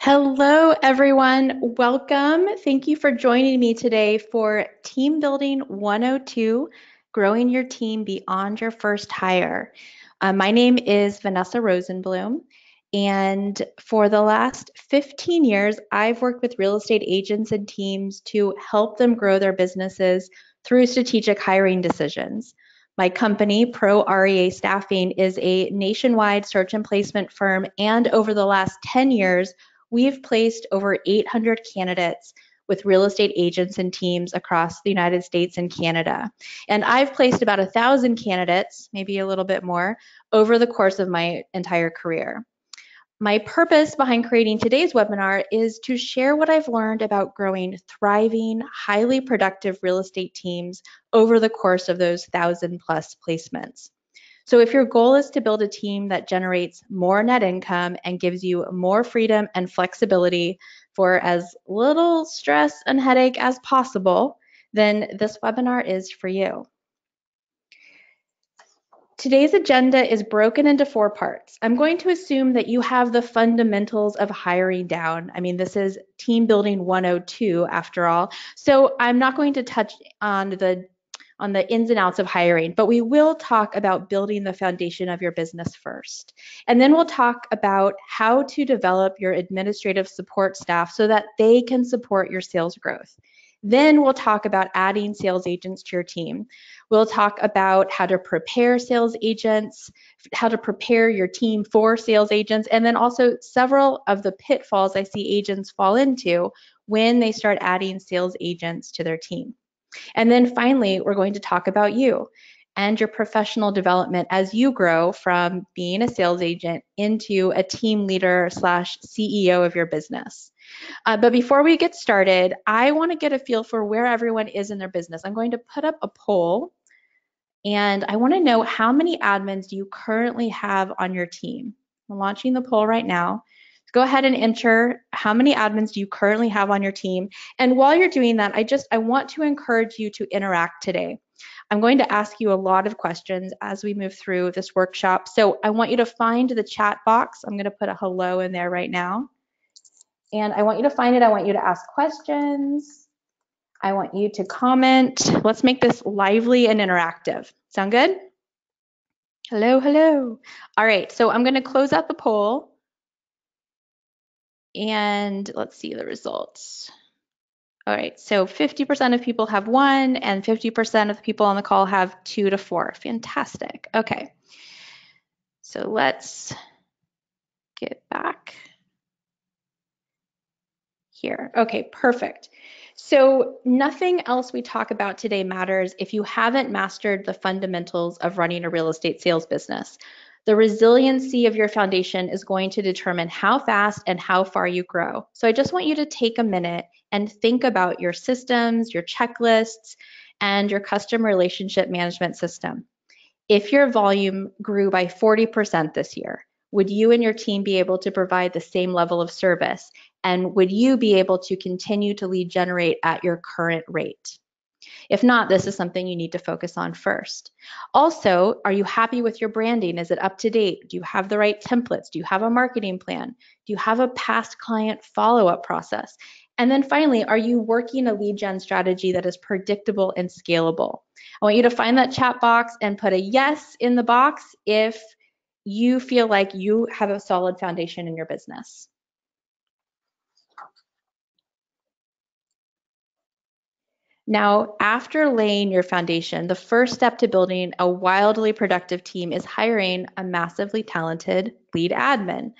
Hello, everyone. Welcome. Thank you for joining me today for Team Building 102, Growing Your Team Beyond Your First Hire. My name is Vanessa Rosenblum, and for the last 15 years, I've worked with real estate agents and teams to help them grow their businesses through strategic hiring decisions. My company, Pro REA Staffing, is a nationwide search and placement firm, and over the last 10 years, we've placed over 800 candidates with real estate agents and teams across the United States and Canada. And I've placed about 1,000 candidates, maybe a little bit more, over the course of my entire career. My purpose behind creating today's webinar is to share what I've learned about growing thriving, highly productive real estate teams over the course of those 1,000+ placements. So if your goal is to build a team that generates more net income and gives you more freedom and flexibility for as little stress and headache as possible, then this webinar is for you. Today's agenda is broken into 4 parts. I'm going to assume that you have the fundamentals of hiring down. I mean, this is Team Building 102 after all. So I'm not going to touch on the ins and outs of hiring, but we will talk about building the foundation of your business first. And then we'll talk about how to develop your administrative support staff so that they can support your sales growth. Then we'll talk about adding sales agents to your team. We'll talk about how to prepare sales agents, how to prepare your team for sales agents, and then also several of the pitfalls I see agents fall into when they start adding sales agents to their team. And then finally, we're going to talk about you and your professional development as you grow from being a sales agent into a team leader / CEO of your business. But before we get started, I want to get a feel for where everyone is in their business. I'm going to put up a poll, and I want to know how many admins do you currently have on your team. I'm launching the poll right now. Go ahead and enter how many admins do you currently have on your team. And while you're doing that, I want to encourage you to interact today. I'm going to ask you a lot of questions as we move through this workshop. So I want you to find the chat box. I'm going to put a hello in there right now. And I want you to find it. I want you to ask questions. I want you to comment. Let's make this lively and interactive. Sound good? Hello, hello. All right, so I'm going to close out the poll. And let's see the results. All right, so 50% of people have 1 and 50% of the people on the call have 2 to 4. Fantastic. Okay, so let's get back here. Okay, perfect. So nothing else we talk about today matters if you haven't mastered the fundamentals of running a real estate sales business. The resiliency of your foundation is going to determine how fast and how far you grow. So I just want you to take a minute and think about your systems, your checklists, and your customer relationship management system. If your volume grew by 40% this year, would you and your team be able to provide the same level of service? And would you be able to continue to lead generate at your current rate? If not, this is something you need to focus on first. Also, are you happy with your branding? Is it up to date? Do you have the right templates? Do you have a marketing plan? Do you have a past client follow-up process? And then finally, are you working a lead gen strategy that is predictable and scalable? I want you to find that chat box and put a yes in the box if you feel like you have a solid foundation in your business. Now, after laying your foundation, the first step to building a wildly productive team is hiring a massively talented lead admin.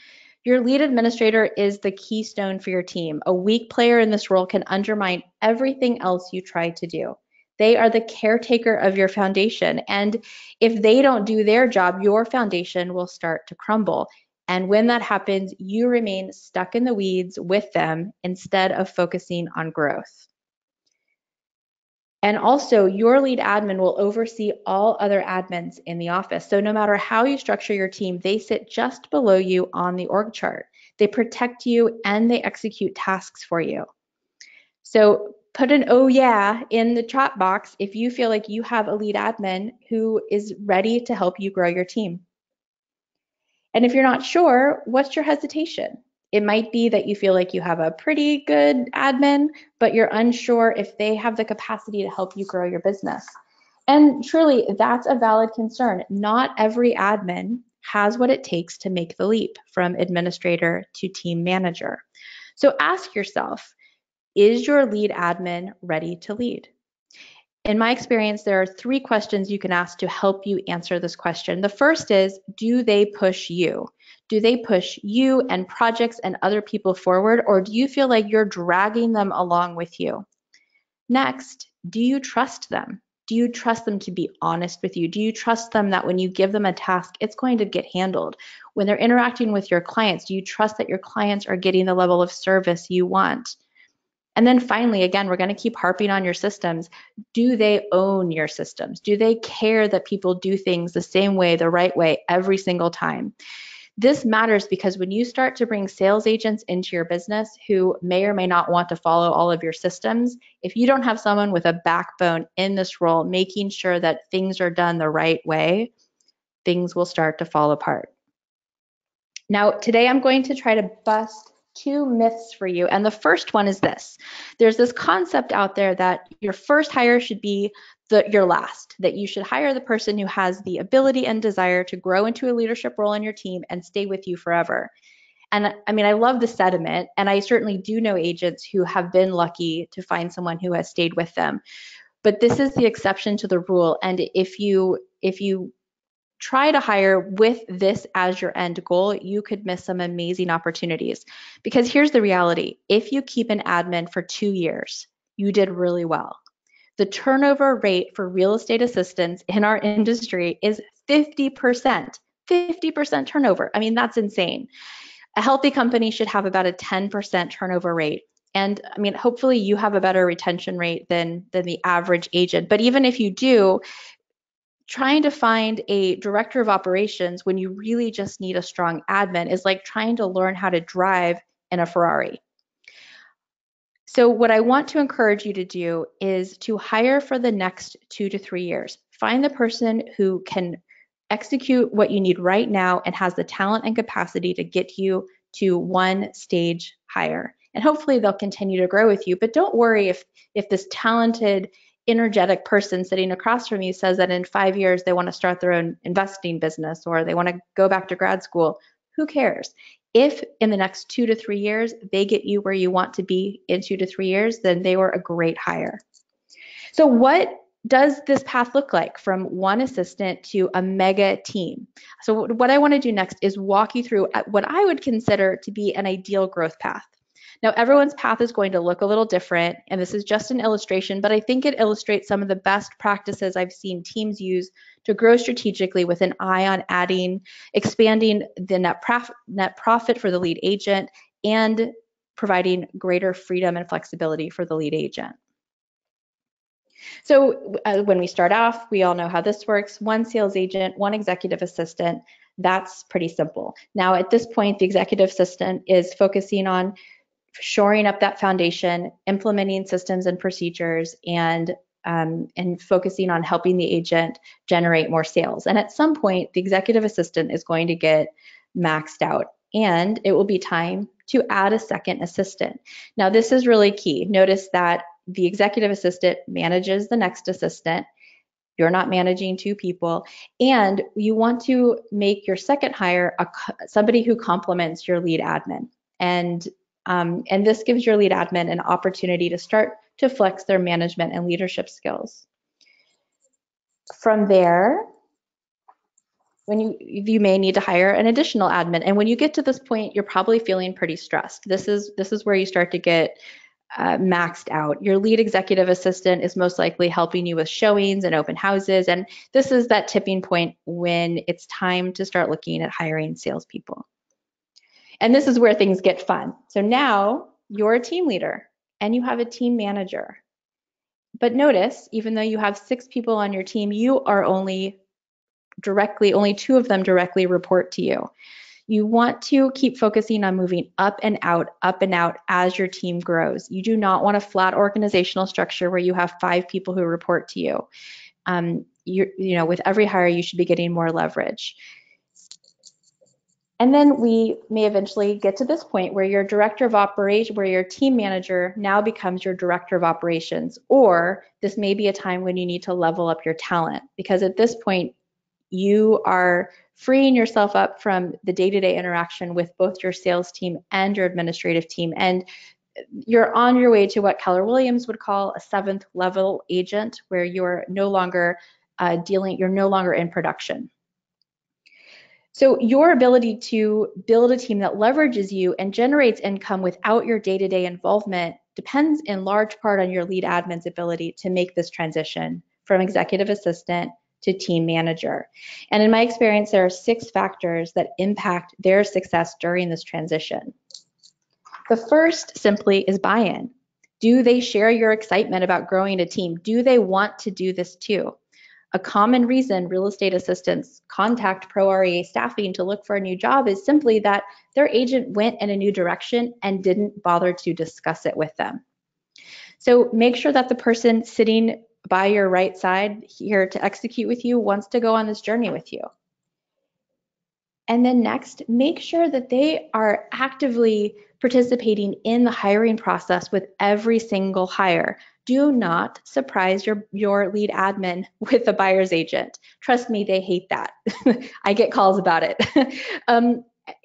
Your lead administrator is the keystone for your team. A weak player in this role can undermine everything else you try to do. They are the caretaker of your foundation, and if they don't do their job, your foundation will start to crumble. And when that happens, you remain stuck in the weeds with them instead of focusing on growth. And also, your lead admin will oversee all other admins in the office. So no matter how you structure your team, they sit just below you on the org chart. They protect you and they execute tasks for you. So put an oh yeah in the chat box if you feel like you have a lead admin who is ready to help you grow your team. And if you're not sure, what's your hesitation? It might be that you feel like you have a pretty good admin, but you're unsure if they have the capacity to help you grow your business. And truly, that's a valid concern. Not every admin has what it takes to make the leap from administrator to team manager. So ask yourself, is your lead admin ready to lead? In my experience, there are 3 questions you can ask to help you answer this question. The first is, do they push you? Do they push you and projects and other people forward, or do you feel like you're dragging them along with you? Next, do you trust them? Do you trust them to be honest with you? Do you trust them that when you give them a task, it's going to get handled? When they're interacting with your clients, do you trust that your clients are getting the level of service you want? And then finally, again, we're going to keep harping on your systems. Do they own your systems? Do they care that people do things the same way, the right way, every single time? This matters because when you start to bring sales agents into your business who may or may not want to follow all of your systems, if you don't have someone with a backbone in this role, making sure that things are done the right way, things will start to fall apart. Now, today I'm going to try to bust 2 myths for you. And the first one is this. There's this concept out there that your first hire should be your last, that you should hire the person who has the ability and desire to grow into a leadership role in your team and stay with you forever. And I mean, I love the sentiment, and I certainly do know agents who have been lucky to find someone who has stayed with them. But this is the exception to the rule. And if you try to hire with this as your end goal, you could miss some amazing opportunities. Because here's the reality. If you keep an admin for 2 years, you did really well. The turnover rate for real estate assistants in our industry is 50%. 50% turnover. I mean, that's insane. A healthy company should have about a 10% turnover rate. And I mean, hopefully you have a better retention rate than the average agent. But even if you do, trying to find a director of operations when you really just need a strong admin is like trying to learn how to drive in a Ferrari. So what I want to encourage you to do is to hire for the next 2 to 3 years. Find the person who can execute what you need right now and has the talent and capacity to get you to one stage higher. And hopefully they'll continue to grow with you. But don't worry if this talented, energetic person sitting across from you says that in 5 years they want to start their own investing business or they want to go back to grad school. Who cares? If in the next 2 to 3 years they get you where you want to be in 2 to 3 years, then they were a great hire. So what does this path look like from one assistant to a mega team? So what I want to do next is walk you through what I would consider to be an ideal growth path. Now, everyone's path is going to look a little different, and this is just an illustration, but I think it illustrates some of the best practices I've seen teams use to grow strategically with an eye on expanding the net profit for the lead agent and providing greater freedom and flexibility for the lead agent. So when we start off, we all know how this works. One sales agent, one executive assistant. That's pretty simple. Now, at this point, the executive assistant is focusing on shoring up that foundation, implementing systems and procedures, and focusing on helping the agent generate more sales. And at some point, the executive assistant is going to get maxed out, and it will be time to add a second assistant. Now, this is really key. Notice that the executive assistant manages the next assistant. You're not managing 2 people, and you want to make your second hire somebody who complements your lead admin. And this gives your lead admin an opportunity to start to flex their management and leadership skills. From there, you may need to hire an additional admin, and when you get to this point, you're probably feeling pretty stressed. This is where you start to get maxed out. Your lead executive assistant is most likely helping you with showings and open houses, and this is that tipping point when it's time to start looking at hiring salespeople. And this is where things get fun. So now you're a team leader and you have a team manager. But notice, even though you have 6 people on your team, you are only 2 of them directly report to you. You want to keep focusing on moving up and out as your team grows. You do not want a flat organizational structure where you have 5 people who report to you. With every hire, you should be getting more leverage. And then we may eventually get to this point where your director of operations, where your team manager now becomes your director of operations, or this may be a time when you need to level up your talent, because at this point you are freeing yourself up from the day-to-day interaction with both your sales team and your administrative team, and you're on your way to what Keller Williams would call a 7th level agent, where you're no longer you're no longer in production. So your ability to build a team that leverages you and generates income without your day-to-day involvement depends in large part on your lead admin's ability to make this transition from executive assistant to team manager. And in my experience, there are 6 factors that impact their success during this transition. The first simply is buy-in. Do they share your excitement about growing a team? Do they want to do this too? A common reason real estate assistants contact Pro REA staffing to look for a new job is simply that their agent went in a new direction and didn't bother to discuss it with them. So make sure that the person sitting by your right side here to execute with you wants to go on this journey with you. And then next, make sure that they are actively participating in the hiring process with every single hire. Do not surprise your lead admin with a buyer's agent. Trust me, they hate that. I get calls about it.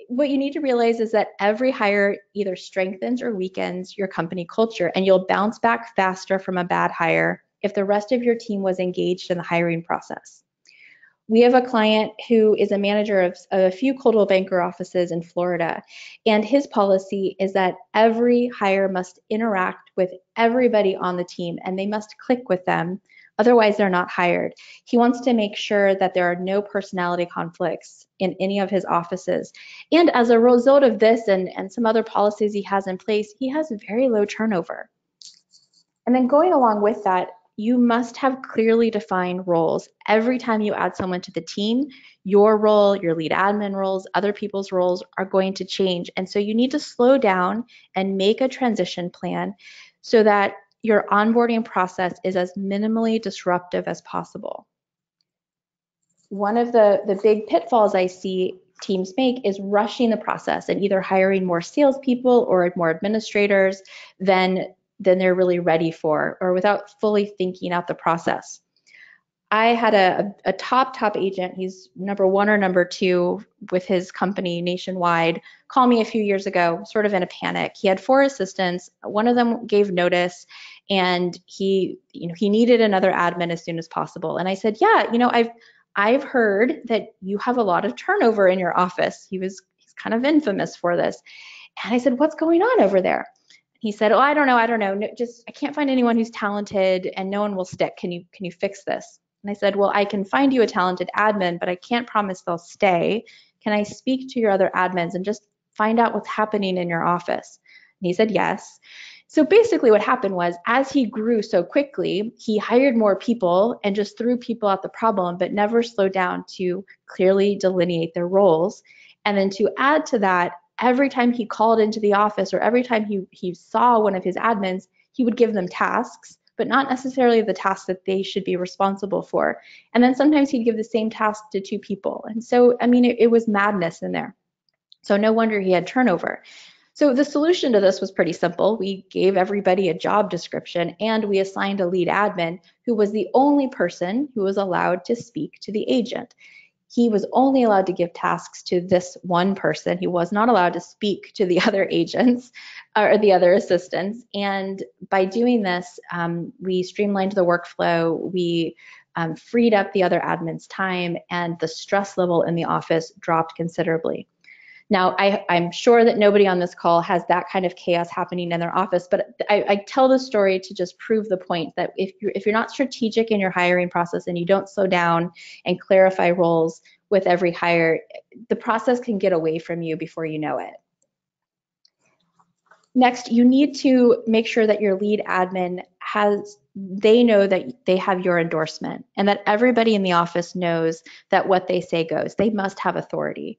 What you need to realize is that every hire either strengthens or weakens your company culture, and you'll bounce back faster from a bad hire if the rest of your team was engaged in the hiring process. We have a client who is a manager of a few Coldwell Banker offices in Florida, and his policy is that every hire must interact with everybody on the team and they must click with them, otherwise they're not hired. He wants to make sure that there are no personality conflicts in any of his offices. And as a result of this and some other policies he has in place, he has very low turnover. And then going along with that, you must have clearly defined roles. Every time you add someone to the team, your role, your lead admin roles, other people's roles are going to change. And so you need to slow down and make a transition plan so that your onboarding process is as minimally disruptive as possible. One of the big pitfalls I see teams make is rushing the process and either hiring more salespeople or more administrators than they're really ready for, or without fully thinking out the process. I had a top agent, he's number 1 or number 2 with his company nationwide, call me a few years ago, sort of in a panic. He had 4 assistants, one of them gave notice, and he needed another admin as soon as possible. And I said, yeah, I've heard that you have a lot of turnover in your office. He's kind of infamous for this. And I said, what's going on over there? He said, oh, I don't know. No, I can't find anyone who's talented and no one will stick. Can you fix this? And I said, well, I can find you a talented admin, but I can't promise they'll stay. Can I speak to your other admins and just find out what's happening in your office? And he said, yes. So basically what happened was, as he grew so quickly, he hired more people and just threw people at the problem, but never slowed down to clearly delineate their roles. And then to add to that, every time he called into the office or every time he saw one of his admins, he would give them tasks, but not necessarily the tasks that they should be responsible for. And then sometimes he'd give the same task to 2 people. And so, I mean, it was madness in there. So no wonder he had turnover. So the solution to this was pretty simple. We gave everybody a job description and we assigned a lead admin who was the only person who was allowed to speak to the agent. He was only allowed to give tasks to this one person. He was not allowed to speak to the other agents or the other assistants. And by doing this, we streamlined the workflow, we freed up the other admin's time, and the stress level in the office dropped considerably. Now, I'm sure that nobody on this call has that kind of chaos happening in their office, but I tell this story to just prove the point that if you're not strategic in your hiring process and you don't slow down and clarify roles with every hire, the process can get away from you before you know it. Next, you need to make sure that your lead admin they know that they have your endorsement and that everybody in the office knows that what they say goes. They must have authority.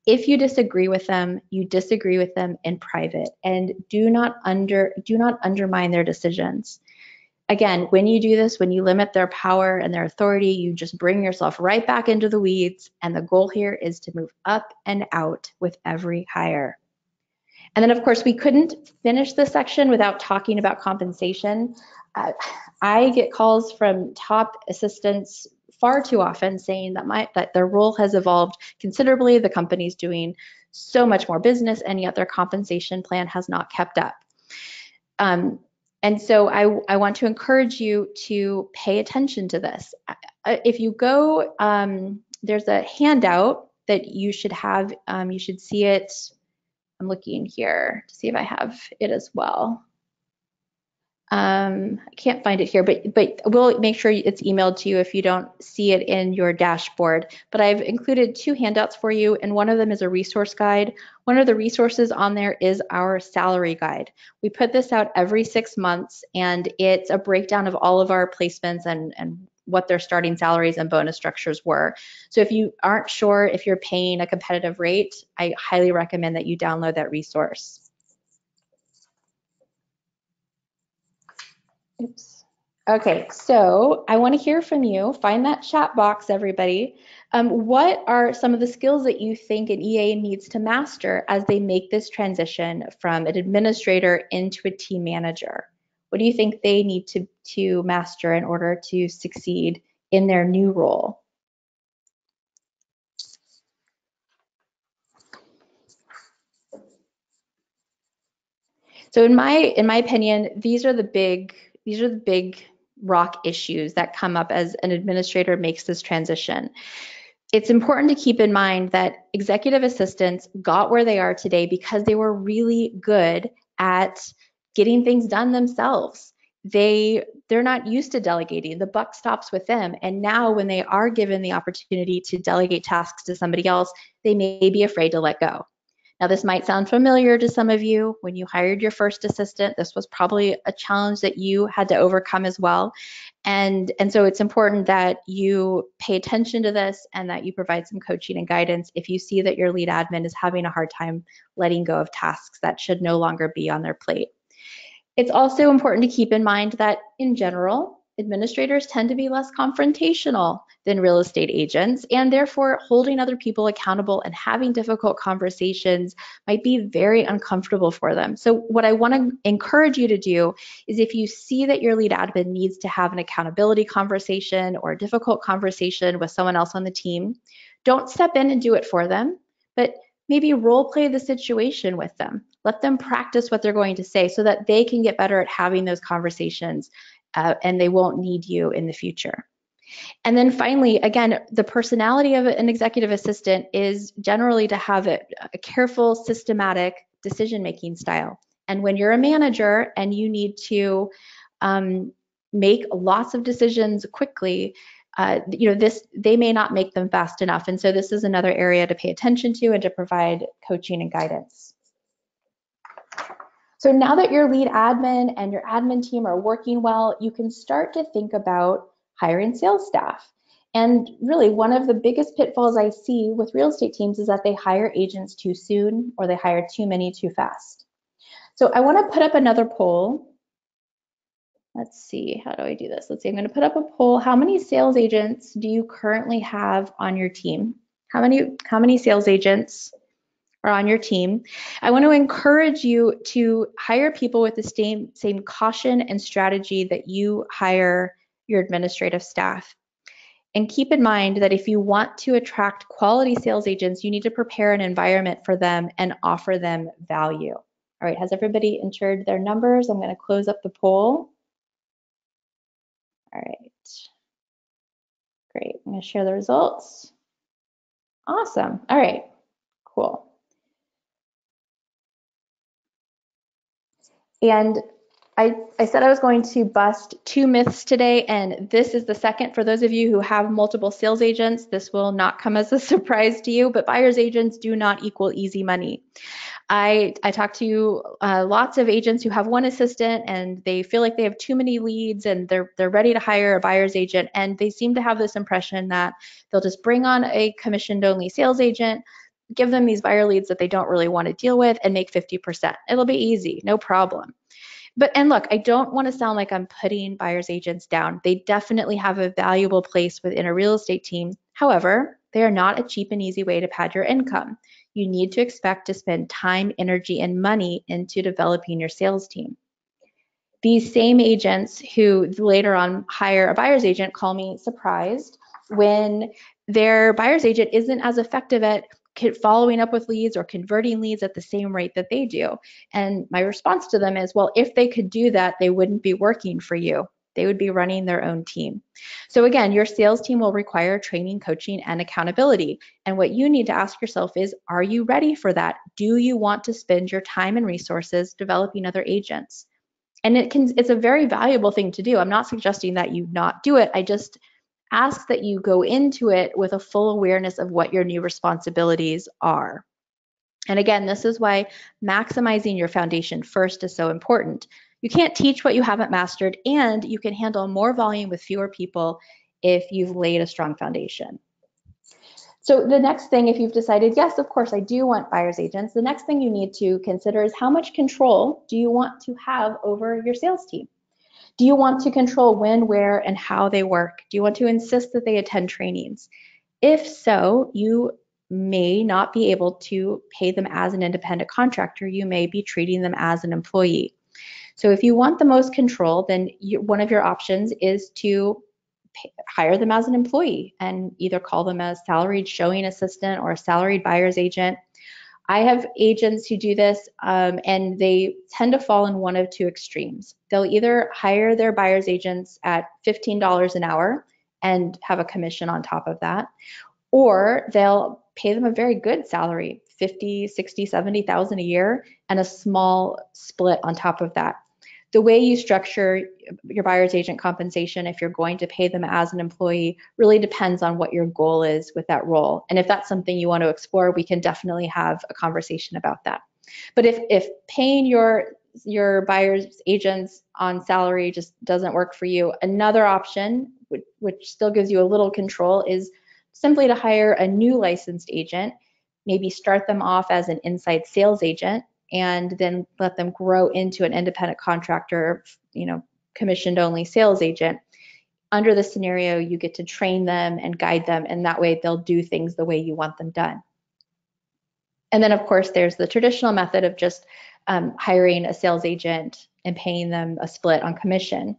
If you disagree with them, you disagree with them in private, and do not undermine their decisions. Again, when you do this, when you limit their power and their authority, you just bring yourself right back into the weeds. And the goal here is to move up and out with every hire. And then, of course, we couldn't finish this section without talking about compensation. I get calls from top assistants far too often saying that their role has evolved considerably. The company's doing so much more business, and yet their compensation plan has not kept up. And so I want to encourage you to pay attention to this. If you go, there's a handout that you should have. You should see it. I'm looking here to see if I have it as well. I can't find it here, but we'll make sure it's emailed to you if you don't see it in your dashboard. But I've included 2 handouts for you, and one of them is a resource guide. One of the resources on there is our salary guide. We put this out every 6 months, and it's a breakdown of all of our placements and what their starting salaries and bonus structures were. So if you aren't sure if you're paying a competitive rate, I highly recommend that you download that resource. Oops. Okay, so I want to hear from you. Find that chat box, everybody. What are some of the skills that you think an EA needs to master as they make this transition from an administrator into a team manager? What do you think they need to master in order to succeed in their new role? So in my opinion, these are the big rock issues that come up as an administrator makes this transition. It's important to keep in mind that executive assistants got where they are today because they were really good at getting things done themselves. They're not used to delegating. The buck stops with them. And now when they are given the opportunity to delegate tasks to somebody else, they may be afraid to let go. Now, this might sound familiar to some of you. When you hired your first assistant, this was probably a challenge that you had to overcome as well. And so it's important that you pay attention to this and that you provide some coaching and guidance if you see that your lead admin is having a hard time letting go of tasks that should no longer be on their plate. It's also important to keep in mind that in general, administrators tend to be less confrontational than real estate agents, and therefore holding other people accountable and having difficult conversations might be very uncomfortable for them. So what I want to encourage you to do is if you see that your lead admin needs to have an accountability conversation or a difficult conversation with someone else on the team, don't step in and do it for them, but maybe role play the situation with them. Let them practice what they're going to say so that they can get better at having those conversations and they won't need you in the future. And then finally, again, the personality of an executive assistant is generally to have a careful, systematic decision-making style. And when you're a manager and you need to make lots of decisions quickly, they may not make them fast enough. And so this is another area to pay attention to and to provide coaching and guidance. So now that your lead admin and your admin team are working well, you can start to think about hiring sales staff. And really, one of the biggest pitfalls I see with real estate teams is that they hire agents too soon or they hire too many too fast. So I want to put up another poll. Let's see, how do I do this? Let's see, I'm going to put up a poll. How many sales agents do you currently have on your team? How many sales agents are on your team? I want to encourage you to hire people with the same caution and strategy that you hire your administrative staff. And keep in mind that if you want to attract quality sales agents, you need to prepare an environment for them and offer them value. All right, has everybody entered their numbers? I'm going to close up the poll. All right, great. I'm going to share the results. Awesome. All right, cool. And I said I was going to bust 2 myths today, and this is the second. For those of you who have multiple sales agents, this will not come as a surprise to you, but buyer's agents do not equal easy money. I talk to lots of agents who have one assistant and they feel like they have too many leads and they're ready to hire a buyer's agent, and they seem to have this impression that they'll just bring on a commissioned only sales agent, give them these buyer leads that they don't really want to deal with, and make 50%. It'll be easy, no problem. And look, I don't want to sound like I'm putting buyer's agents down. They definitely have a valuable place within a real estate team. However, they are not a cheap and easy way to pad your income. You need to expect to spend time, energy, and money into developing your sales team. These same agents who later on hire a buyer's agent call me surprised when their buyer's agent isn't as effective at following up with leads or converting leads at the same rate that they do. And my response to them is, well, if they could do that, they wouldn't be working for you. They would be running their own team. So again, your sales team will require training, coaching, and accountability. And what you need to ask yourself is, are you ready for that? Do you want to spend your time and resources developing other agents? And it's a very valuable thing to do. I'm not suggesting that you not do it. I just ask that you go into it with a full awareness of what your new responsibilities are. And again, this is why maximizing your foundation first is so important. You can't teach what you haven't mastered, and you can handle more volume with fewer people if you've laid a strong foundation. So the next thing, if you've decided, yes, of course, I do want buyer's agents, the next thing you need to consider is how much control do you want to have over your sales team? Do you want to control when, where, and how they work? Do you want to insist that they attend trainings? If so, you may not be able to pay them as an independent contractor. You may be treating them as an employee. So if you want the most control, then one of your options is to hire them as an employee and either call them a salaried showing assistant or a salaried buyer's agent. I have agents who do this, and they tend to fall in one of two extremes. They'll either hire their buyer's agents at $15 an hour and have a commission on top of that, or they'll pay them a very good salary, 50, 60, 70,000 a year, and a small split on top of that. The way you structure your buyer's agent compensation, if you're going to pay them as an employee, really depends on what your goal is with that role. And if that's something you want to explore, we can definitely have a conversation about that. But if paying your buyer's agents on salary just doesn't work for you, another option, which still gives you a little control, is simply to hire a new licensed agent, maybe start them off as an inside sales agent, and then let them grow into an independent contractor, commissioned only sales agent. Under the scenario, you get to train them and guide them, and that way they'll do things the way you want them done. And then of course, there's the traditional method of just hiring a sales agent and paying them a split on commission.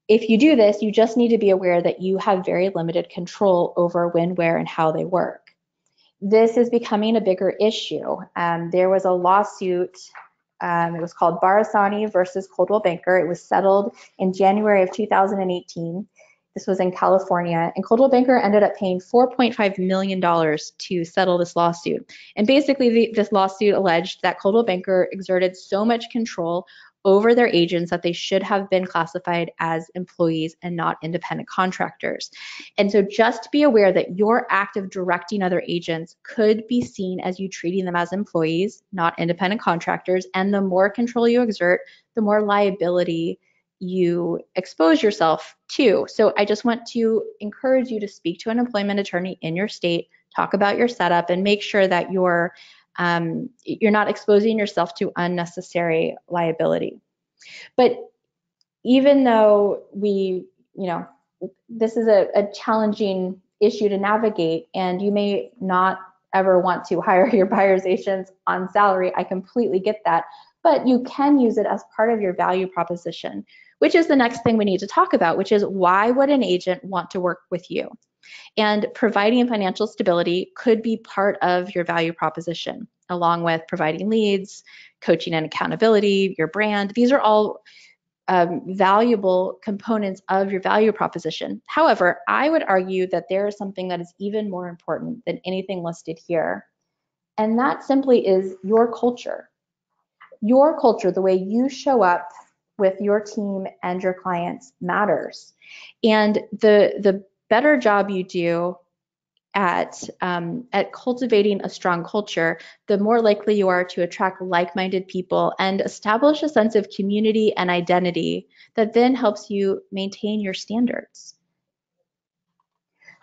If you do this, you just need to be aware that you have very limited control over when, where, and how they work. This is becoming a bigger issue. There was a lawsuit, it was called Barsani versus Coldwell Banker. It was settled in January of 2018. This was in California, and Coldwell Banker ended up paying $4.5 million to settle this lawsuit. And basically, this lawsuit alleged that Coldwell Banker exerted so much control over their agents that they should have been classified as employees and not independent contractors. And so just be aware that your act of directing other agents could be seen as you treating them as employees, not independent contractors. And the more control you exert, the more liability you expose yourself to. So I just want to encourage you to speak to an employment attorney in your state, talk about your setup, and make sure that you're not exposing yourself to unnecessary liability. But even though this is a challenging issue to navigate, and you may not ever want to hire your buyer's agents on salary, I completely get that, but you can use it as part of your value proposition, which is the next thing we need to talk about, which is why would an agent want to work with you? And providing financial stability could be part of your value proposition, along with providing leads, coaching and accountability, your brand. These are all valuable components of your value proposition. However, I would argue that there is something that is even more important than anything listed here, and that simply is your culture. Your culture, the way you show up with your team and your clients, matters. And the better job you do at cultivating a strong culture, the more likely you are to attract like-minded people and establish a sense of community and identity that then helps you maintain your standards.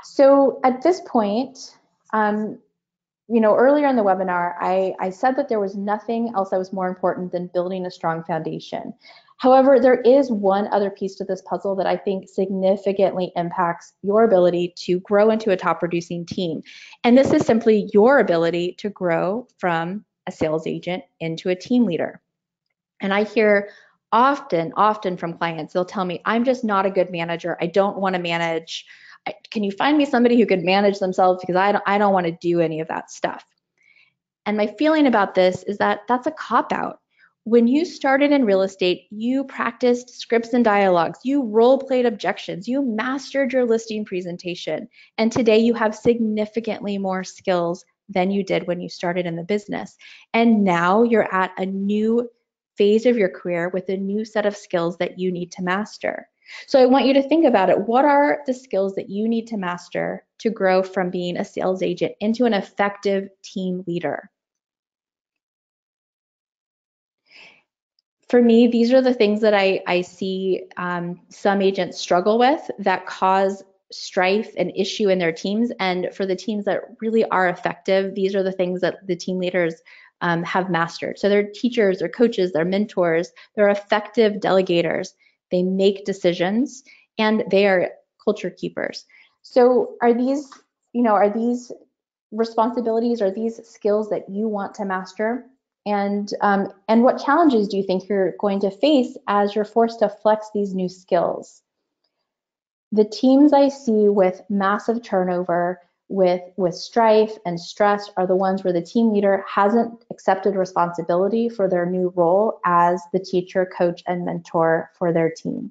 So at this point, earlier in the webinar, I said that there was nothing else that was more important than building a strong foundation. However, there is one other piece to this puzzle that I think significantly impacts your ability to grow into a top producing team. And this is simply your ability to grow from a sales agent into a team leader. And I hear often from clients, they'll tell me, I'm just not a good manager. I don't want to manage. Can you find me somebody who could manage themselves? Because I don't want to do any of that stuff. And my feeling about this is that that's a cop out. When you started in real estate, you practiced scripts and dialogues, you role played objections, you mastered your listing presentation, and today you have significantly more skills than you did when you started in the business. And now you're at a new phase of your career with a new set of skills that you need to master. So I want you to think about it. What are the skills that you need to master to grow from being a sales agent into an effective team leader? For me, these are the things that I see some agents struggle with that cause strife and issue in their teams. And for the teams that really are effective, these are the things that the team leaders have mastered. So they're teachers, they're coaches, they're mentors, they're effective delegators. They make decisions and they are culture keepers. So are these, are these responsibilities, are these skills that you want to master? And what challenges do you think you're going to face as you're forced to flex these new skills? The teams I see with massive turnover, with strife and stress, are the ones where the team leader hasn't accepted responsibility for their new role as the teacher, coach, and mentor for their team.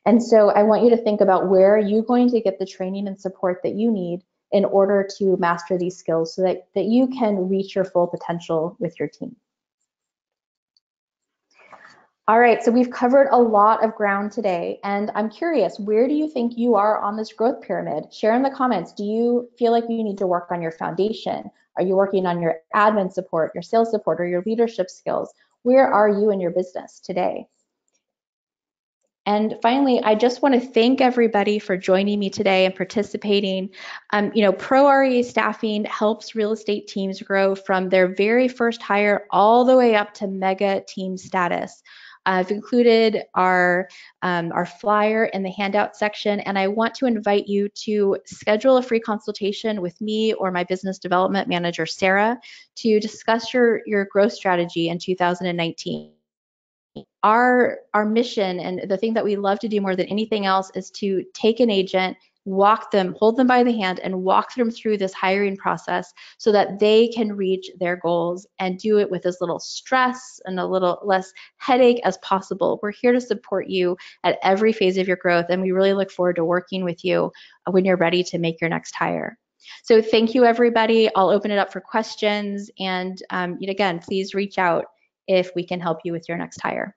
And so I want you to think about where are you going to get the training and support that you need in order to master these skills so that you can reach your full potential with your team. All right, so we've covered a lot of ground today, and I'm curious, where do you think you are on this growth pyramid? Share in the comments. Do you feel like you need to work on your foundation? Are you working on your admin support, your sales support, or your leadership skills? Where are you in your business today? And finally, I just want to thank everybody for joining me today and participating. Pro REA Staffing helps real estate teams grow from their very first hire all the way up to mega team status. I've included our flyer in the handout section, and I want to invite you to schedule a free consultation with me or my business development manager, Sarah, to discuss your growth strategy in 2019. Our mission and the thing that we love to do more than anything else is to take an agent, hold them by the hand and walk them through this hiring process so that they can reach their goals and do it with as little stress and a little less headache as possible. We're here to support you at every phase of your growth, and we really look forward to working with you when you're ready to make your next hire. So thank you, everybody. I'll open it up for questions, and again, please reach out if we can help you with your next hire.